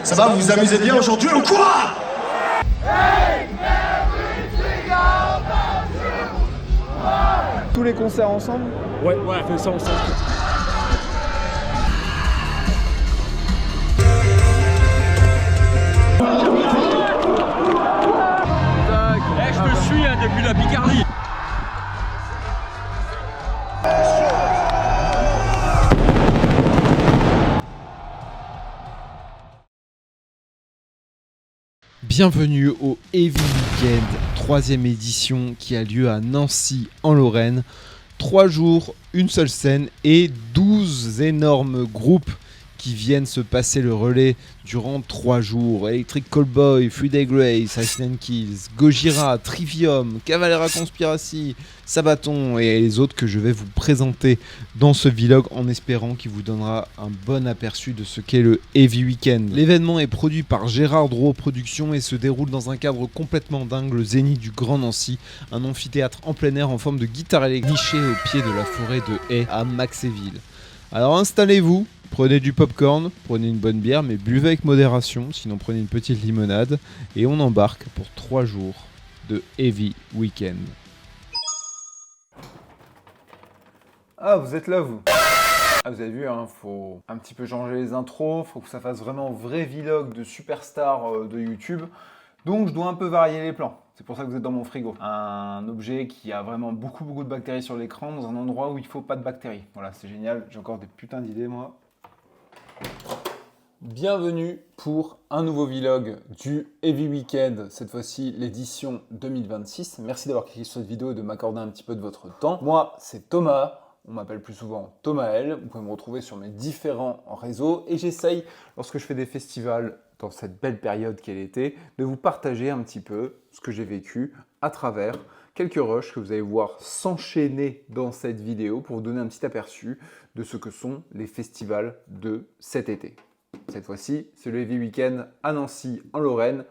Ça va, vous vous amusez bien aujourd'hui ou quoi? Tous les concerts ensemble? Ouais, fais ça ensemble. Je te suis depuis la Picardie. Bienvenue au Heavy Weekend, 3e édition qui a lieu à Nancy en Lorraine. 3 jours, une seule scène et 12 énormes groupes qui viennent se passer le relais durant 3 jours. Electric Callboy, Free Day Grace, Ice and Kills, Gojira, Trivium, Cavalera Conspiracy, Sabaton et les autres que je vais vous présenter dans ce vlog en espérant qu'il vous donnera un bon aperçu de ce qu'est le Heavy Weekend. L'événement est produit par Gérard Drouot Productions et se déroule dans un cadre complètement dingue, le Zénith du Grand Nancy, un amphithéâtre en plein air en forme de guitare électrique niché au pied de la forêt de haies à Maxéville. Alors installez-vous, prenez du popcorn, prenez une bonne bière, mais buvez avec modération, sinon prenez une petite limonade, et on embarque pour 3 jours de Heavy Weekend. Ah, vous êtes là, vous? Ah, vous avez vu, hein, faut un petit peu changer les intros, faut que ça fasse vraiment vrai vlog de superstar de YouTube. Donc, je dois un peu varier les plans. C'est pour ça que vous êtes dans mon frigo. Un objet qui a vraiment beaucoup de bactéries sur l'écran, dans un endroit où il faut pas de bactéries. Voilà, c'est génial. J'ai encore des putains d'idées, moi. Bienvenue pour un nouveau vlog du Heavy Weekend, cette fois-ci l'édition 2026. Merci d'avoir cliqué sur cette vidéo et de m'accorder un petit peu de votre temps. Moi, c'est Thomas, on m'appelle plus souvent Thomael, vous pouvez me retrouver sur mes différents réseaux et j'essaye, lorsque je fais des festivals dans cette belle période qu'est l'été, de vous partager un petit peu ce que j'ai vécu à travers quelques rushs que vous allez voir s'enchaîner dans cette vidéo pour vous donner un petit aperçu de ce que sont les festivals de cet été. Cette fois-ci, c'est le Heavy Weekend à Nancy, en Lorraine,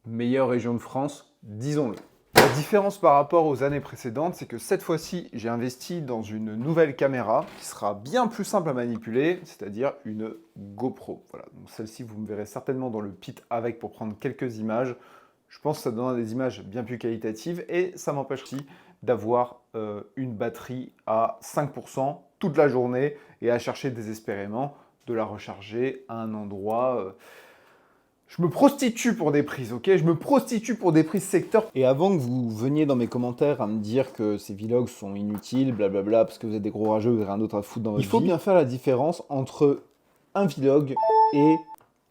meilleure région de France, disons-le. La différence par rapport aux années précédentes, c'est que cette fois-ci, j'ai investi dans une nouvelle caméra qui sera bien plus simple à manipuler, c'est-à-dire une GoPro. Voilà, donc celle-ci, vous me verrez certainement dans le pit avec pour prendre quelques images. Je pense que ça donnera des images bien plus qualitatives et ça m'empêche aussi d'avoir une batterie à 5% toute la journée et à chercher désespérément de la recharger à un endroit. Je me prostitue pour des prises, ok? Je me prostitue pour des prises secteur. Et avant que vous veniez dans mes commentaires à me dire que ces vlogs sont inutiles, blablabla, parce que vous êtes des gros rageux, vous n'avez rien d'autre à foutre dans votre vie, il faut bien faire la différence entre un vlog et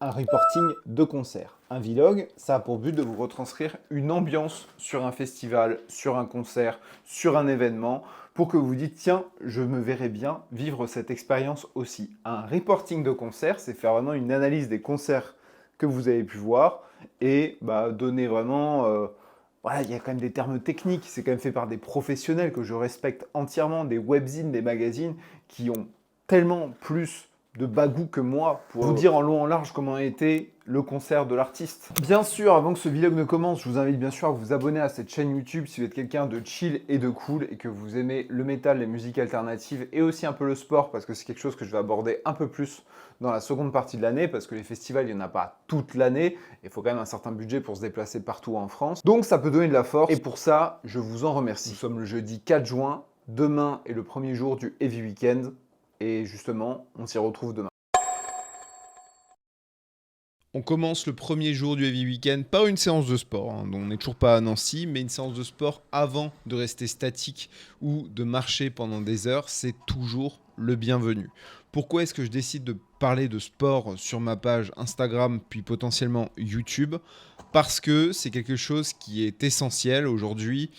un reporting de concert. Un vlog, ça a pour but de vous retranscrire une ambiance sur un festival, sur un concert, sur un événement, pour que vous vous dites, tiens, je me verrais bien vivre cette expérience aussi. Un reporting de concert, c'est faire vraiment une analyse des concerts que vous avez pu voir et donner vraiment... voilà, il y a quand même des termes techniques, c'est quand même fait par des professionnels que je respecte entièrement, des webzines, des magazines qui ont tellement plus de bagou que moi pour vous dire en long en large comment a été le concert de l'artiste. Bien sûr, avant que ce vlog ne commence, je vous invite bien sûr à vous abonner à cette chaîne YouTube si vous êtes quelqu'un de chill et de cool et que vous aimez le métal, les musiques alternatives et aussi un peu le sport parce que c'est quelque chose que je vais aborder un peu plus dans la seconde partie de l'année parce que les festivals, il n'y en a pas toute l'année. Il faut quand même un certain budget pour se déplacer partout en France. Donc ça peut donner de la force et pour ça, je vous en remercie. Nous sommes le jeudi 4 juin. Demain est le premier jour du Heavy Weekend. Et justement, on s'y retrouve demain. On commence le premier jour du Heavy Weekend par une séance de sport. On n'est toujours pas à Nancy, mais une séance de sport avant de rester statique ou de marcher pendant des heures, c'est toujours le bienvenu. Pourquoi est-ce que je décide de parler de sport sur ma page Instagram puis potentiellement YouTube? Parce que c'est quelque chose qui est essentiel aujourd'hui.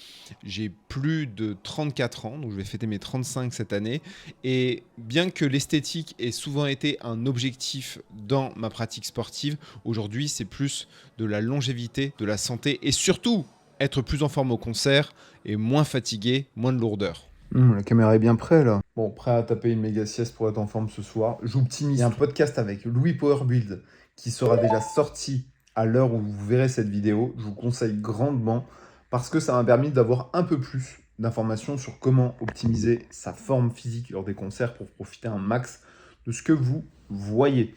J'ai plus de 34 ans, donc je vais fêter mes 35 cette année. Et bien que l'esthétique ait souvent été un objectif dans ma pratique sportive, aujourd'hui c'est plus de la longévité, de la santé et surtout être plus en forme au concert et moins fatigué, moins de lourdeur. La caméra est bien prête là. Bon, prêt à taper une méga sieste pour être en forme ce soir. J'optimise. Il y a un podcast avec Louis Powerbuild qui sera déjà sorti à l'heure où vous verrez cette vidéo. Je vous conseille grandement parce que ça m'a permis d'avoir un peu plus d'informations sur comment optimiser sa forme physique lors des concerts pour profiter un max de ce que vous voyez.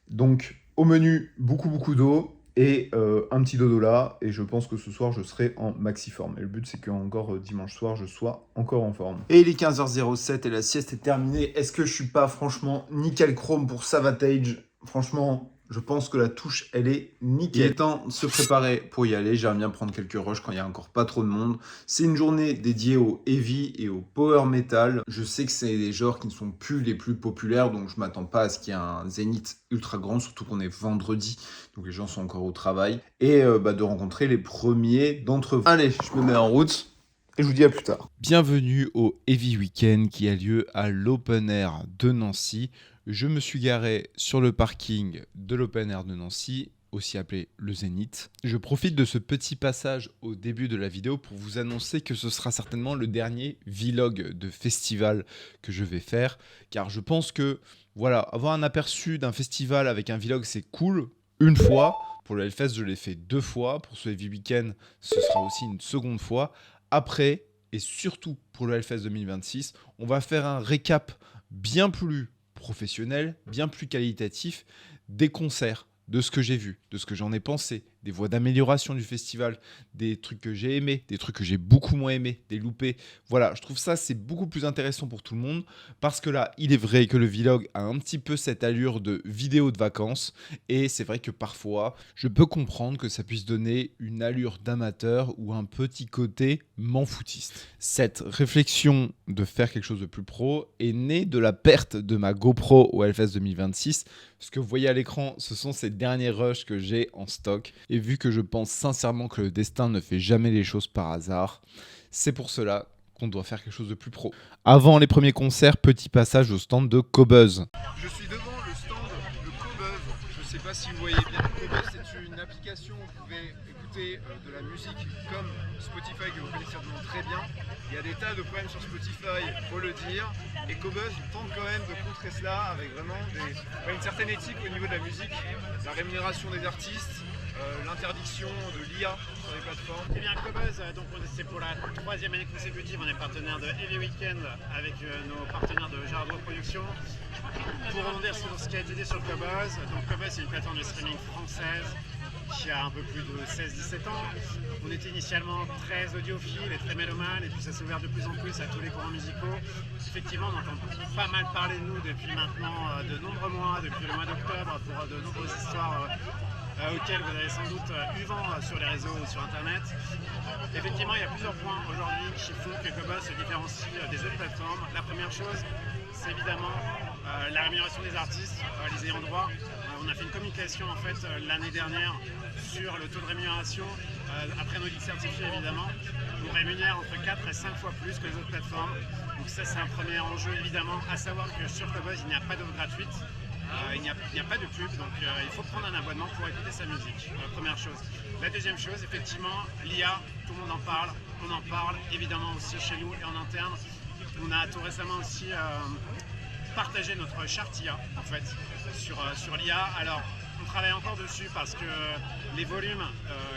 Donc, Au menu, beaucoup d'eau et un petit dodo là. Et je pense que ce soir, je serai en maxi forme. Et le but, c'est qu'encore dimanche soir, je sois encore en forme. Et il est 15h07 et la sieste est terminée. Est-ce que je suis pas franchement nickel chrome pour Savatage? Franchement, je pense que la touche, elle est nickel. Il est temps de se préparer pour y aller. J'aimerais bien prendre quelques rushs quand il n'y a encore pas trop de monde. C'est une journée dédiée au heavy et au power metal. Je sais que c'est des genres qui ne sont plus les plus populaires, donc je m'attends pas à ce qu'il y ait un zénith ultra grand, surtout qu'on est vendredi, donc les gens sont encore au travail. Et de rencontrer les premiers d'entre vous. Allez, je me mets en route. Et je vous dis à plus tard. Bienvenue au Heavy Weekend qui a lieu à l'Open Air de Nancy. Je me suis garé sur le parking de l'Open Air de Nancy, aussi appelé le Zénith. Je profite de ce petit passage au début de la vidéo pour vous annoncer que ce sera certainement le dernier vlog de festival que je vais faire, car je pense que voilà, avoir un aperçu d'un festival avec un vlog, c'est cool une fois. Pour le Hellfest, je l'ai fait 2 fois. Pour ce Heavy Weekend, ce sera aussi une seconde fois. Après, et surtout pour le Hellfest 2026, on va faire un récap bien plus professionnel, bien plus qualitatif des concerts, de ce que j'ai vu, de ce que j'en ai pensé, des voies d'amélioration du festival, des trucs que j'ai aimés, des trucs que j'ai beaucoup moins aimés, des loupés. Voilà, je trouve ça c'est beaucoup plus intéressant pour tout le monde parce que là, il est vrai que le vlog a un petit peu cette allure de vidéo de vacances et c'est vrai que parfois, je peux comprendre que ça puisse donner une allure d'amateur ou un petit côté m'en foutiste. Cette réflexion de faire quelque chose de plus pro est née de la perte de ma GoPro au Hellfest 2026. Ce que vous voyez à l'écran, ce sont ces derniers rushs que j'ai en stock. Et vu que je pense sincèrement que le destin ne fait jamais les choses par hasard, c'est pour cela qu'on doit faire quelque chose de plus pro. Avant les premiers concerts, petit passage au stand de Qobuz. Je suis devant le stand de Qobuz. Je ne sais pas si vous voyez bien. Qobuz, c'est une application où vous pouvez écouter de la musique comme Spotify que vous connaissez certainement très bien. Il y a des tas de problèmes sur Spotify, faut le dire. Et Qobuz tente quand même de contrer cela avec vraiment une certaine éthique au niveau de la musique, la rémunération des artistes, l'interdiction de l'IA sur les plateformes. Eh bien, Qobuz, donc c'est pour la 3e année consécutive, on est partenaire de Heavy Weekend avec nos partenaires de Gérardot Productions. Pour rebondir sur ce qui a été dit sur Qobuz, donc Qobuz c'est une plateforme de streaming française qui a un peu plus de 16-17 ans. On était initialement très audiophile et très mélomane, et puis ça s'est ouvert de plus en plus à tous les courants musicaux. Effectivement, on entend pas mal parler de nous depuis maintenant de nombreux mois, depuis le mois d'octobre, pour de nombreuses histoires auxquelles vous avez sans doute eu vent sur les réseaux ou sur internet. Effectivement, il y a plusieurs points aujourd'hui qui font que Qobuz se différencie des autres plateformes. La première chose, c'est évidemment la rémunération des artistes, les ayants droit. On a fait une communication en fait l'année dernière sur le taux de rémunération après nos guides certifiés évidemment. On rémunère entre 4 et 5 fois plus que les autres plateformes. Donc ça c'est un premier enjeu évidemment, à savoir que sur Qobuz il n'y a pas d'offre gratuite. Il n'y a pas de pub, donc il faut prendre un abonnement pour écouter sa musique, première chose. La deuxième chose, effectivement, l'IA, tout le monde en parle, on en parle évidemment aussi chez nous et en interne. On a tout récemment aussi partagé notre charte IA en fait sur l'IA. Alors on travaille encore dessus parce que les volumes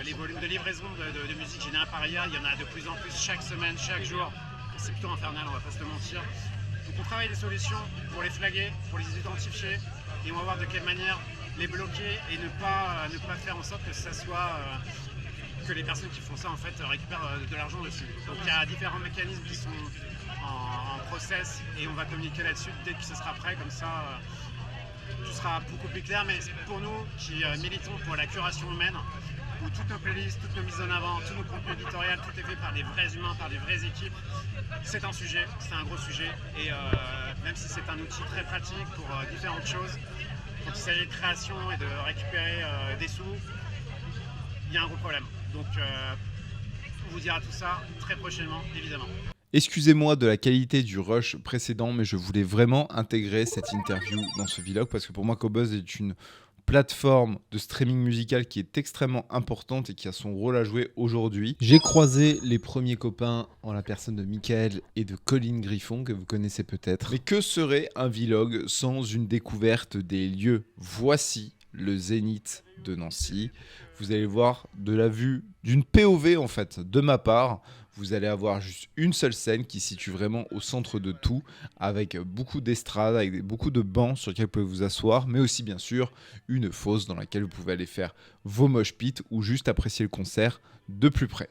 de livraison de musique générée par IA, il y en a de plus en plus chaque semaine, chaque jour. C'est plutôt infernal, on va pas se le mentir. Donc on travaille des solutions pour les flaguer, pour les identifier, et on va voir de quelle manière les bloquer et ne pas faire en sorte que ça soit que les personnes qui font ça en fait récupèrent de l'argent dessus. Donc il y a différents mécanismes qui sont en process et on va communiquer là-dessus dès que ce sera prêt, comme ça tout sera beaucoup plus clair. Mais pour nous qui militons pour la curation humaine, où toutes nos playlists, toutes nos mises en avant, tous nos contenus éditoriaux, tout est fait par des vrais humains, par des vraies équipes, c'est un sujet, c'est un gros sujet. Et même si c'est un outil très pratique pour différentes choses, quand il s'agit de création et de récupérer des sous, il y a un gros problème. Donc on vous dira tout ça très prochainement, évidemment. Excusez-moi de la qualité du rush précédent, mais je voulais vraiment intégrer cette interview dans ce vlog parce que pour moi, Qobuz est une plateforme de streaming musical qui est extrêmement importante et qui a son rôle à jouer aujourd'hui. J'ai croisé les premiers copains en la personne de Michael et de Colin Griffon, que vous connaissez peut-être. Mais que serait un vlog sans une découverte des lieux? Voici le Zénith de Nancy. Vous allez voir de la vue d'une POV en fait, de ma part. vous allez avoir juste une seule scène qui se situe vraiment au centre de tout, avec beaucoup d'estrades, avec beaucoup de bancs sur lesquels vous pouvez vous asseoir, mais aussi bien sûr une fosse dans laquelle vous pouvez aller faire vos mosh pits ou juste apprécier le concert de plus près.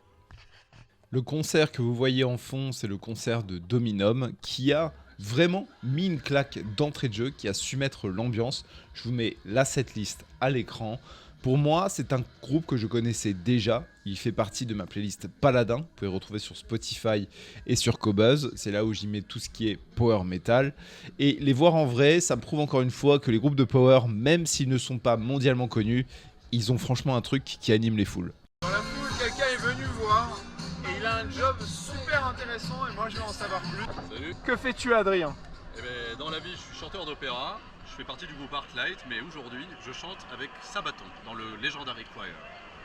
Le concert que vous voyez en fond, c'est le concert de Dominum qui a vraiment mis une claque d'entrée de jeu, qui a su mettre l'ambiance. Je vous mets la setlist à l'écran. Pour moi, c'est un groupe que je connaissais déjà. Il fait partie de ma playlist Paladin. Vous pouvez le retrouver sur Spotify et sur Qobuz. C'est là où j'y mets tout ce qui est power metal. Et les voir en vrai, ça me prouve encore une fois que les groupes de power, même s'ils ne sont pas mondialement connus, ils ont franchement un truc qui anime les foules. Dans la foule, quelqu'un est venu voir et il a un job super intéressant et moi je veux en savoir plus. Salut. Que fais-tu, Adrien? Eh ben, dans la vie, je suis chanteur d'opéra. Je fais partie du groupe Arclight, mais aujourd'hui, je chante avec Sabaton dans le Legendary Choir.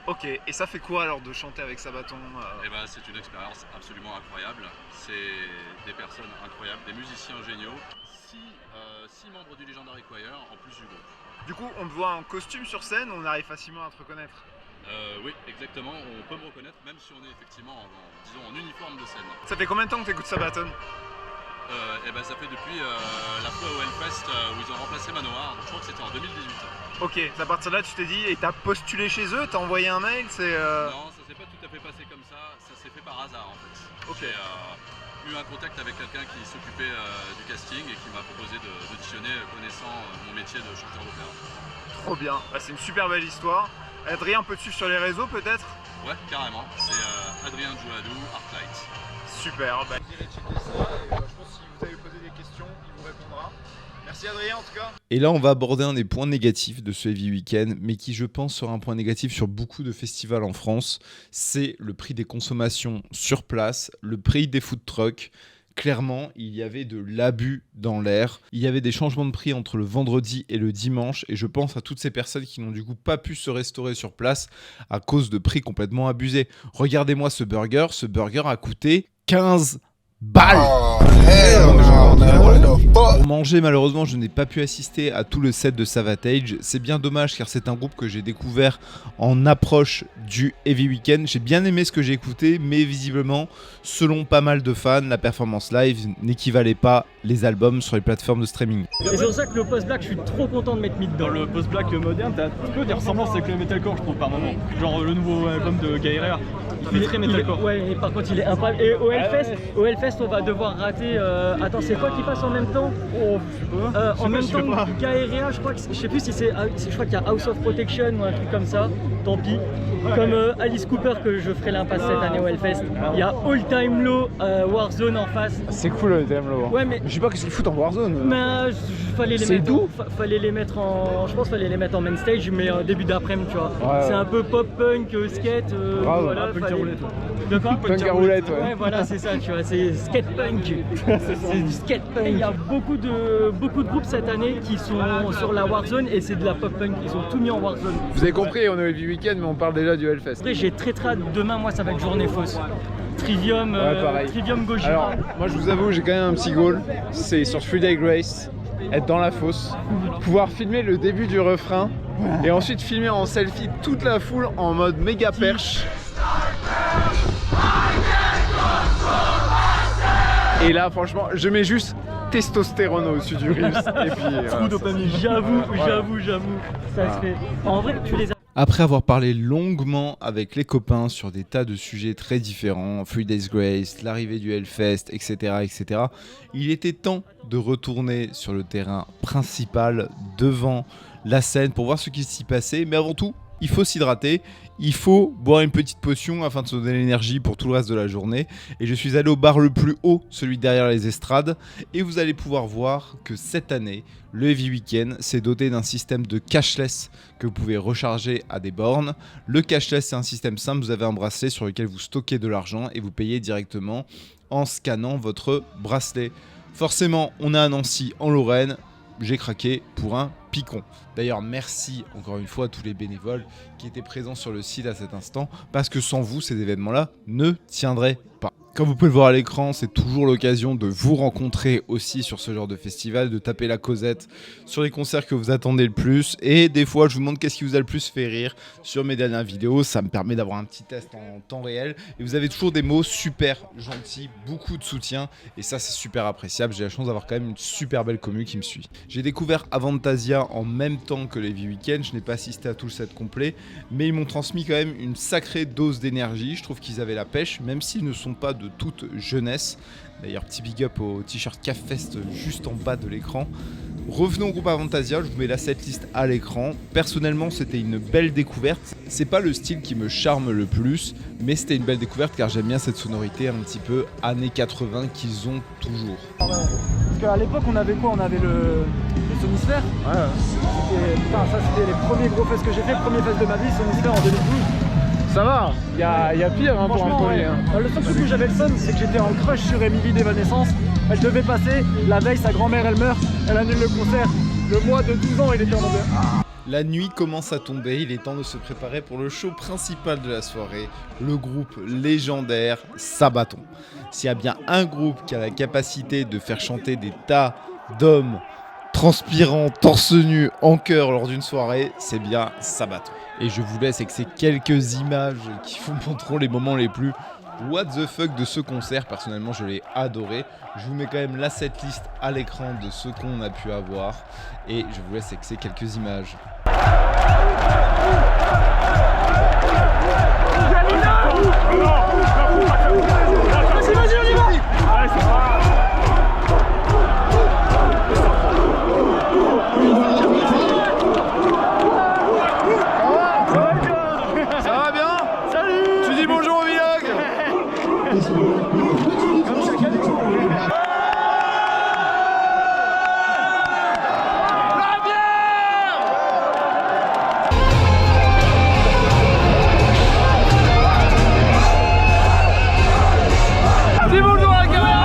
Ok, et ça fait quoi alors de chanter avec Sabaton Eh ben, c'est une expérience absolument incroyable. C'est des personnes incroyables, des musiciens géniaux. 6 membres du Legendary Choir en plus du groupe. Du coup, on te voit en costume sur scène, on arrive facilement à te reconnaître. Oui, exactement. On peut me reconnaître même si on est effectivement disons, en uniforme de scène. Ça fait combien de temps que tu écoutes Sabaton? Eh ben, ça fait depuis la fois au Hellfest où ils ont remplacé Manoir. Donc, je crois que c'était en 2018. Ok, à partir de là, tu t'es dit, et t'as postulé chez eux, t'as envoyé un mail, c'est... Non, ça s'est pas tout à fait passé comme ça s'est fait par hasard en fait. Ok. J'ai eu un contact avec quelqu'un qui s'occupait du casting et qui m'a proposé d'auditionner connaissant mon métier de chanteur d'opéra. Trop bien, bah, c'est une super belle histoire. Adrien, peut te suivre sur les réseaux peut-être? Ouais, carrément. C'est Adrien Jouadou, Arclight. Super, bah, vous irez checker ça et je pense que si vous avez posé des questions, il vous répondra. Merci Adrien en tout cas. Et là, on va aborder un des points négatifs de ce Heavy Weekend, mais qui, je pense, sera un point négatif sur beaucoup de festivals en France. C'est le prix des consommations sur place, le prix des food trucks. Clairement, il y avait de l'abus dans l'air. Il y avait des changements de prix entre le vendredi et le dimanche. Et je pense à toutes ces personnes qui n'ont du coup pas pu se restaurer sur place à cause de prix complètement abusés. Regardez-moi ce burger. Ce burger a coûté 15 balles. Pour manger, malheureusement, je n'ai pas pu assister à tout le set de Savatage. C'est bien dommage car c'est un groupe que j'ai découvert en approche du Heavy Weekend. J'ai bien aimé ce que j'ai écouté, mais visiblement, selon pas mal de fans, la performance live n'équivalait pas les albums sur les plateformes de streaming. Et c'est pour ça que le post-black, je suis trop content de mettre mis dedans. Dans le post-black moderne, t'as un peu des ressemblances avec le metalcore, je trouve, par moment. Genre le nouveau album de Gaïrer, il fait très metalcore. Ouais, et par contre, il est incroyable. Et au Hellfest, on va devoir rater. Attends, c'est quoi qui passe en même temps? Oh, je sais pas. En même temps, Gaïrea, je crois que je sais plus si c'est. Je crois qu'il y a House of Protection ou un truc comme ça. Tant pis. Comme Alice Cooper que je ferai l'impasse cette année au Hellfest. Il y a All Time Low, Warzone en face. C'est cool le Time Low. Ouais, mais je sais pas qu'est-ce qu'ils foutent en Warzone. mais fallait les C'est mettre. doux. Fallait les mettre en. Je pense fallait les mettre en main stage, mais début d'après-midi, tu vois. Ouais, c'est ouais. un peu pop punk, skate. Grave, voilà, un peu fallait- le roulette. De quoi? Punk à roulette, ouais. Ouais, voilà, c'est ça, tu vois, c'est skate punk. C'est du skate punk. Il y a beaucoup de groupes cette année qui sont sur la Warzone et c'est de la pop punk. Ils ont tout mis en Warzone. Vous avez compris, on est au Heavy Weekend, mais on parle déjà du Hellfest. Après, j'ai très hâte. Demain, moi, ça va être journée fausse. Trivium, pareil. Trivium Gojira. Alors, moi je vous avoue, j'ai quand même un petit goal. C'est sur 3 Day Grace, être dans la fosse, pouvoir filmer le début du refrain et ensuite filmer en selfie toute la foule en mode méga perche. Et là, franchement, je mets juste testostérone au-dessus du riff. Et puis, voilà, J'avoue, ça se fait. En vrai, tu les as. Après avoir parlé longuement avec les copains sur des tas de sujets très différents, 3 Days Grace, l'arrivée du Hellfest, etc., etc., il était temps de retourner sur le terrain principal devant la scène pour voir ce qui s'y passait. Mais avant tout, il faut s'hydrater, il faut boire une petite potion afin de se donner l'énergie pour tout le reste de la journée. Et je suis allé au bar le plus haut, celui derrière les estrades, et vous allez pouvoir voir que cette année, le Heavy Weekend s'est doté d'un système de cashless que vous pouvez recharger à des bornes. Le cashless, c'est un système simple, vous avez un bracelet sur lequel vous stockez de l'argent et vous payez directement en scannant votre bracelet. Forcément, on est à Nancy, en Lorraine. J'ai craqué pour un picon. D'ailleurs, merci encore une fois à tous les bénévoles qui étaient présents sur le site à cet instant, parce que sans vous, ces événements-là ne tiendraient pas. Comme vous pouvez le voir à l'écran, c'est toujours l'occasion de vous rencontrer aussi sur ce genre de festival, de taper la causette sur les concerts que vous attendez le plus. Et des fois, je vous demande qu'est-ce qui vous a le plus fait rire sur mes dernières vidéos. Ça me permet d'avoir un petit test en temps réel. Et vous avez toujours des mots super gentils, beaucoup de soutien. Et ça, c'est super appréciable. J'ai la chance d'avoir quand même une super belle commu qui me suit. J'ai découvert Avantasia en même temps que les Weekend. Je n'ai pas assisté à tout le set complet. Mais ils m'ont transmis quand même une sacrée dose d'énergie. Je trouve qu'ils avaient la pêche, même s'ils ne sont pas de toute jeunesse. D'ailleurs, petit big up au t-shirt CAFFest juste en bas de l'écran. Revenons au groupe Avantasia, je vous mets la setlist à l'écran. Personnellement, c'était une belle découverte. C'est pas le style qui me charme le plus, mais c'était une belle découverte car j'aime bien cette sonorité un petit peu années 80 qu'ils ont toujours. Parce qu'à l'époque, on avait quoi? On avait le Sonisphère. Putain, ça c'était les premiers gros fests que j'ai fait, le premier fest de ma vie, Sonisphère en 2012. Ça va, il y a pire hein, pour un premier. Ouais. Le seul truc où j'avais le seum, c'est que j'étais en crush sur Émilie d'Evanescence. Elle devait passer, la veille sa grand-mère elle meurt, elle annule le concert. Le mois de 12 ans il était en mode La nuit commence à tomber, il est temps de se préparer pour le show principal de la soirée, le groupe légendaire Sabaton. S'il y a bien un groupe qui a la capacité de faire chanter des tas d'hommes transpirant, torse nu, en chœur lors d'une soirée, c'est bien Sabaton. Et je vous laisse avec ces quelques images qui vous montreront les moments les plus what the fuck de ce concert. Personnellement, je l'ai adoré. Je vous mets quand même la setlist à l'écran de ce qu'on a pu avoir. Et je vous laisse avec ces quelques images. Vas-y, on y va. Allez, c'est pas. Ça va bien? Salut. Tu dis bonjour au vlog? Dis bonjour à la caméra!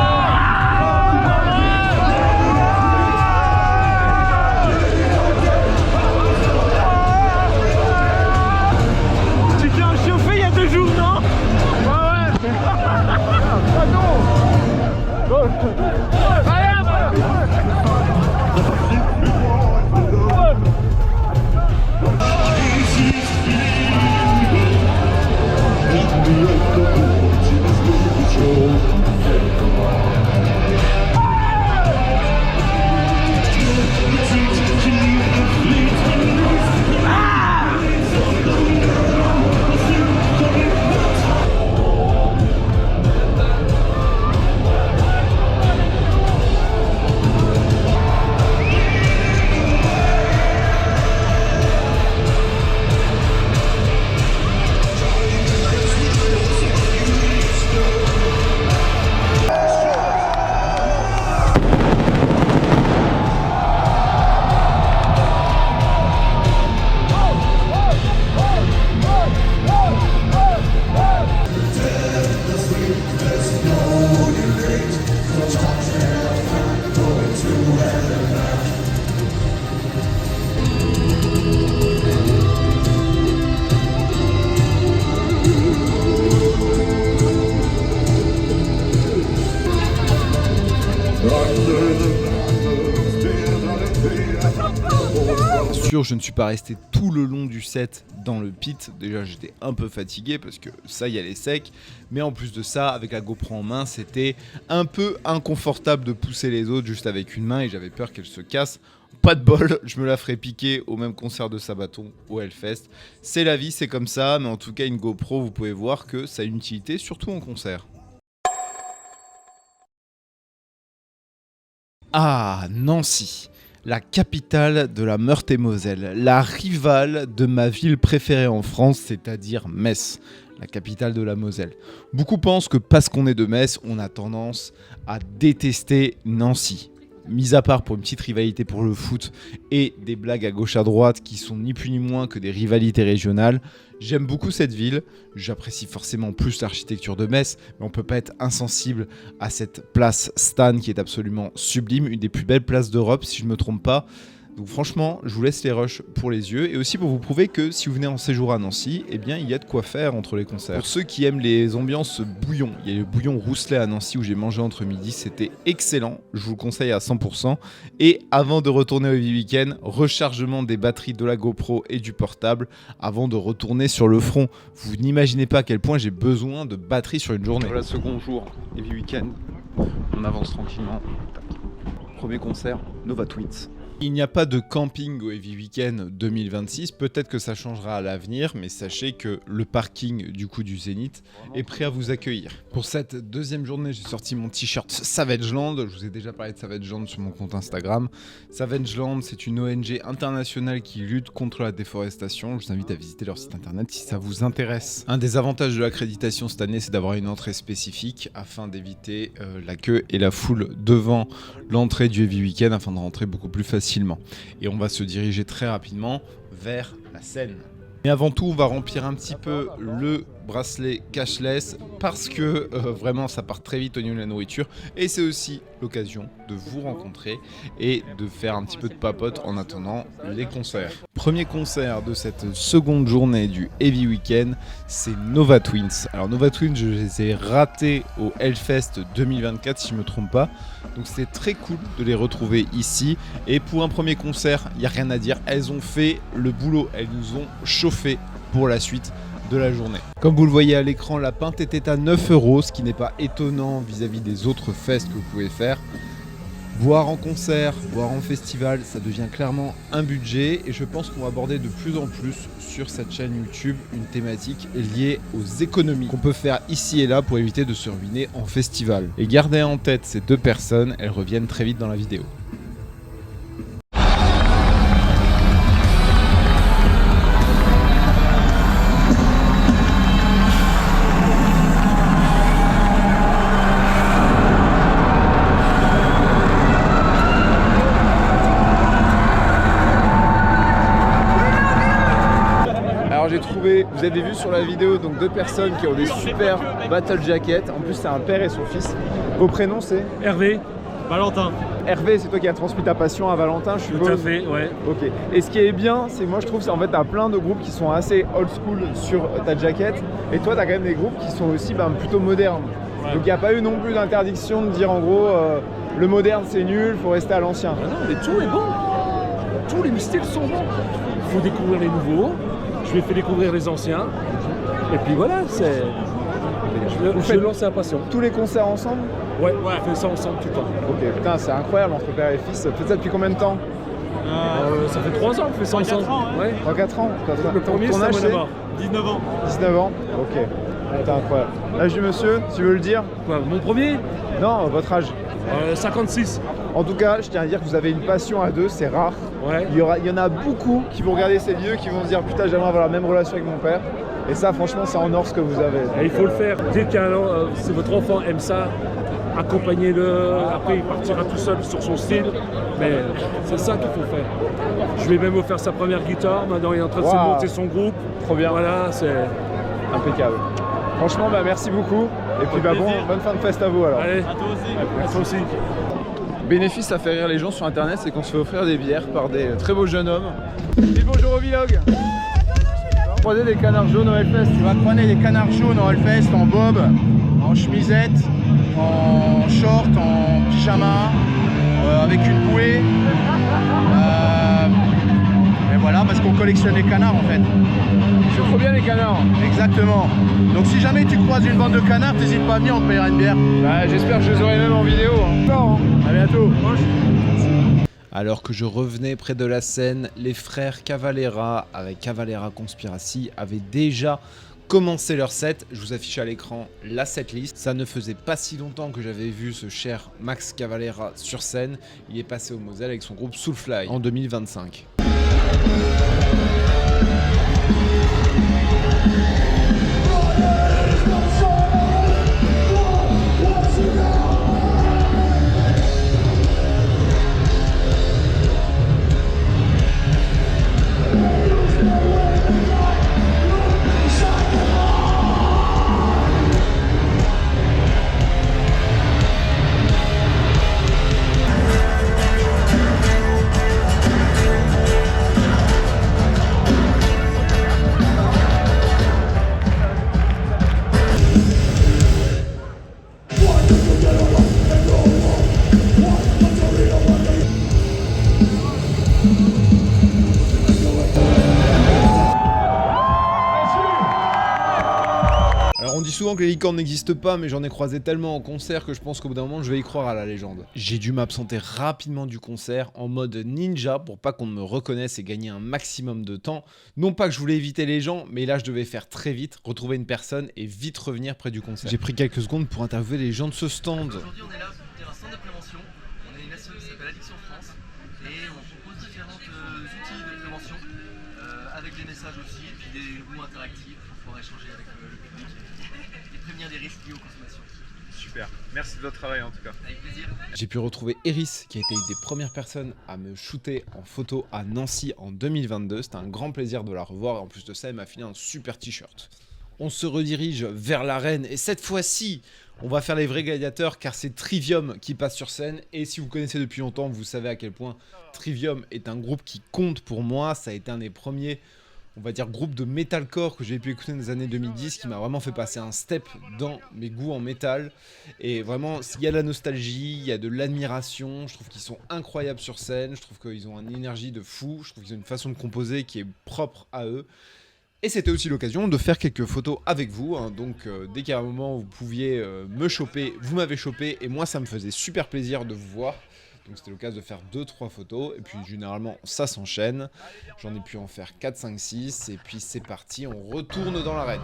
Tu t'es réchauffé il y a 2 jours, non? Ah non! Sûr, je ne suis pas resté tout le long du set dans le pit. Déjà, j'étais un peu fatigué parce que ça y allait sec. Mais en plus de ça, avec la GoPro en main, c'était un peu inconfortable de pousser les autres juste avec une main et j'avais peur qu'elle se casse. Pas de bol, je me la ferai piquer au même concert de Sabaton au Hellfest. C'est la vie, c'est comme ça, mais en tout cas, une GoPro, vous pouvez voir que ça a une utilité, surtout en concert. Ah, Nancy, la capitale de la Meurthe-et-Moselle, la rivale de ma ville préférée en France, c'est-à-dire Metz, la capitale de la Moselle. Beaucoup pensent que parce qu'on est de Metz, on a tendance à détester Nancy. Mis à part pour une petite rivalité pour le foot et des blagues à gauche à droite qui sont ni plus ni moins que des rivalités régionales, j'aime beaucoup cette ville, j'apprécie forcément plus l'architecture de Metz, mais on peut pas être insensible à cette place Stan qui est absolument sublime, une des plus belles places d'Europe si je me trompe pas. Donc franchement, je vous laisse les rushs pour les yeux et aussi pour vous prouver que si vous venez en séjour à Nancy, eh bien il y a de quoi faire entre les concerts. Pour ceux qui aiment les ambiances bouillon, il y a le bouillon Rousselet à Nancy où j'ai mangé entre midi, c'était excellent, je vous le conseille à 100%. Et avant de retourner au Heavy Weekend, rechargement des batteries de la GoPro et du portable avant de retourner sur le front. Vous n'imaginez pas à quel point j'ai besoin de batterie sur une journée. Voilà, second jour, Heavy Weekend, on avance tranquillement. Premier concert, Nova Twins. Il n'y a pas de camping au Heavy Weekend 2026, peut-être que ça changera à l'avenir, mais sachez que le parking du coup du Zénith est prêt à vous accueillir. Pour cette deuxième journée, j'ai sorti mon t-shirt Savageland, je vous ai déjà parlé de Savageland sur mon compte Instagram. Savageland, c'est une ONG internationale qui lutte contre la déforestation, je vous invite à visiter leur site internet si ça vous intéresse. Un des avantages de l'accréditation cette année, c'est d'avoir une entrée spécifique afin d'éviter la queue et la foule devant l'entrée du Heavy Weekend afin de rentrer beaucoup plus facilement. Et on va se diriger très rapidement vers la scène. Mais avant tout, on va remplir un petit peu le bracelet cashless parce que vraiment ça part très vite au niveau de la nourriture et c'est aussi l'occasion de vous rencontrer et de faire un petit peu de papote en attendant les concerts. Premier concert de cette seconde journée du Heavy Weekend, c'est Nova Twins. Alors Nova Twins, je les ai ratés au Hellfest 2024 si je ne me trompe pas, donc c'était très cool de les retrouver ici et pour un premier concert, il n'y a rien à dire, elles ont fait le boulot, elles nous ont chauffé pour la suite de la journée. Comme vous le voyez à l'écran, la pinte était à 9 €, ce qui n'est pas étonnant vis-à-vis des autres fests que vous pouvez faire. Boire en concert, boire en festival, ça devient clairement un budget et je pense qu'on va aborder de plus en plus sur cette chaîne YouTube une thématique liée aux économies qu'on peut faire ici et là pour éviter de se ruiner en festival. Et gardez en tête ces deux personnes, elles reviennent très vite dans la vidéo. J'ai trouvé, vous avez vu sur la vidéo, donc deux personnes qui ont des super battle jackets. En plus, c'est un père et son fils. Vos prénoms, c'est Hervé, Valentin. Hervé, c'est toi qui as transmis ta passion à Valentin, je suppose. Tout à fait, ouais. Ok. Et ce qui est bien, c'est moi je trouve, c'est en fait t'as plein de groupes qui sont assez old school sur ta jaquette. Et toi, t'as quand même des groupes qui sont aussi plutôt modernes. Ouais. Donc il n'y a pas eu non plus d'interdiction de dire en gros le moderne c'est nul, faut rester à l'ancien. Ah non, mais tout est bon. Tous les styles sont bons. Il faut découvrir les nouveaux. Je lui ai fait découvrir les anciens. Et puis voilà, c'est. Je lance la passion. Tous les concerts ensemble? Ouais, on fait ça ensemble tout le temps. Ok, putain, c'est incroyable entre père et fils. Faites ça depuis combien de temps? Ça fait 3 ans qu'on fait ça ensemble. 3-4 ans, ouais. 3-4 ans. Le premier, c'est mon 19 ans. 19 ans? Ok. C'est incroyable. L'âge du monsieur, tu veux le dire? Quoi, mon premier? Non, votre âge. 56. En tout cas, je tiens à dire que vous avez une passion à deux, c'est rare. Ouais. Il y en a beaucoup qui vont regarder ces vieux, qui vont se dire putain, j'aimerais avoir la même relation avec mon père. Et ça, franchement, c'est en or ce que vous avez. Et il faut le faire. Dès qu'un si votre enfant aime ça, accompagnez-le. Après, il partira tout seul sur son style. Mais c'est ça qu'il faut faire. Je lui ai même offert sa première guitare. Maintenant, il est en train de se monter son groupe. Trop bien. Voilà, c'est impeccable. Franchement, merci beaucoup. Et puis, bonne fin de fest à vous alors. Allez, à toi aussi. À toi aussi. Bénéfice à faire rire les gens sur internet, c'est qu'on se fait offrir des bières par des très beaux jeunes hommes. Dis bonjour au vlog. Croiser des canards jaunes au Hellfest. Tu vas croiser des canards jaunes au Hellfest en bob, en chemisette, en short, en pyjama, avec une bouée. Et voilà, parce qu'on collectionne les canards en fait. C'est trop bien les canards. Exactement. Donc si jamais tu croises une bande de canards, t'hésites pas à venir, on te payera une bière. Bah, j'espère que je les aurai même en vidéo. Hein. À bientôt. Alors que je revenais près de la scène, les frères Cavalera avec Cavalera Conspiracy avaient déjà commencé leur set. Je vous affiche à l'écran la setlist. Ça ne faisait pas si longtemps que j'avais vu ce cher Max Cavalera sur scène. Il est passé au Moselle avec son groupe Soulfly en 2025. que les licornes n'existent pas, mais j'en ai croisé tellement en concert que je pense qu'au bout d'un moment, je vais y croire à la légende. J'ai dû m'absenter rapidement du concert en mode ninja pour pas qu'on me reconnaisse et gagner un maximum de temps. Non pas que je voulais éviter les gens, mais là je devais faire très vite, retrouver une personne et vite revenir près du concert. J'ai pris quelques secondes pour interviewer les gens de ce stand. Aujourd'hui on est là pour faire un centre de prévention. On est une association qui s'appelle Addiction France et on propose différents outils de prévention avec des messages aussi et puis des roues interactifs pour pouvoir échanger avec le public et prévenir des risques liés aux consommations. Super, merci de votre travail en tout cas. Avec plaisir. J'ai pu retrouver Eris qui a été une des premières personnes à me shooter en photo à Nancy en 2022. C'était un grand plaisir de la revoir et en plus de ça elle m'a filé un super t-shirt. On se redirige vers l'arène et cette fois-ci on va faire les vrais gladiateurs car c'est Trivium qui passe sur scène et si vous connaissez depuis longtemps vous savez à quel point Trivium est un groupe qui compte pour moi. Ça a été un des premiers, on va dire, groupes de metalcore que j'ai pu écouter dans les années 2010 qui m'a vraiment fait passer un step dans mes goûts en métal. Et vraiment, il y a de la nostalgie, il y a de l'admiration, je trouve qu'ils sont incroyables sur scène, je trouve qu'ils ont une énergie de fou, je trouve qu'ils ont une façon de composer qui est propre à eux. Et c'était aussi l'occasion de faire quelques photos avec vous, hein. Donc dès qu'à un moment vous pouviez me choper, vous m'avez chopé et moi ça me faisait super plaisir de vous voir. Donc c'était l'occasion de faire 2-3 photos et puis généralement ça s'enchaîne. J'en ai pu en faire 4, 5, 6 et puis c'est parti, on retourne dans l'arène.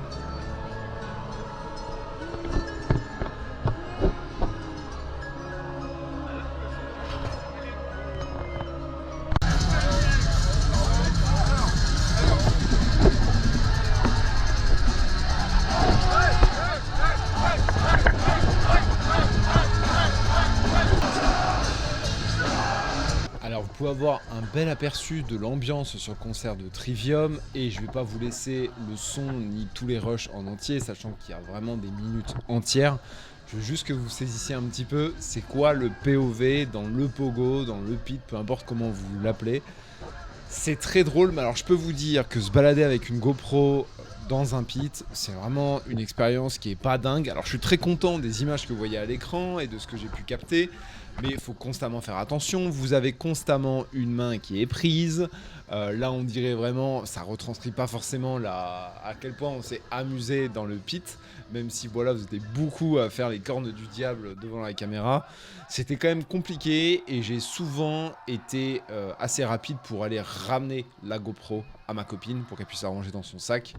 Alors vous pouvez avoir un bel aperçu de l'ambiance sur le concert de Trivium et je vais pas vous laisser le son ni tous les rushs en entier, sachant qu'il y a vraiment des minutes entières. Je veux juste que vous saisissiez un petit peu c'est quoi le POV dans le pogo, dans le pit, peu importe comment vous l'appelez. C'est très drôle, mais alors je peux vous dire que se balader avec une GoPro dans un pit, c'est vraiment une expérience qui est pas dingue. Alors je suis très content des images que vous voyez à l'écran et de ce que j'ai pu capter, mais il faut constamment faire attention. Vous avez constamment une main qui est prise. Là on dirait vraiment, ça retranscrit pas forcément à quel point on s'est amusé dans le pit, même si voilà vous étiez beaucoup à faire les cornes du diable devant la caméra. C'était quand même compliqué et j'ai souvent été assez rapide pour aller ramener la GoPro à ma copine pour qu'elle puisse la ranger dans son sac.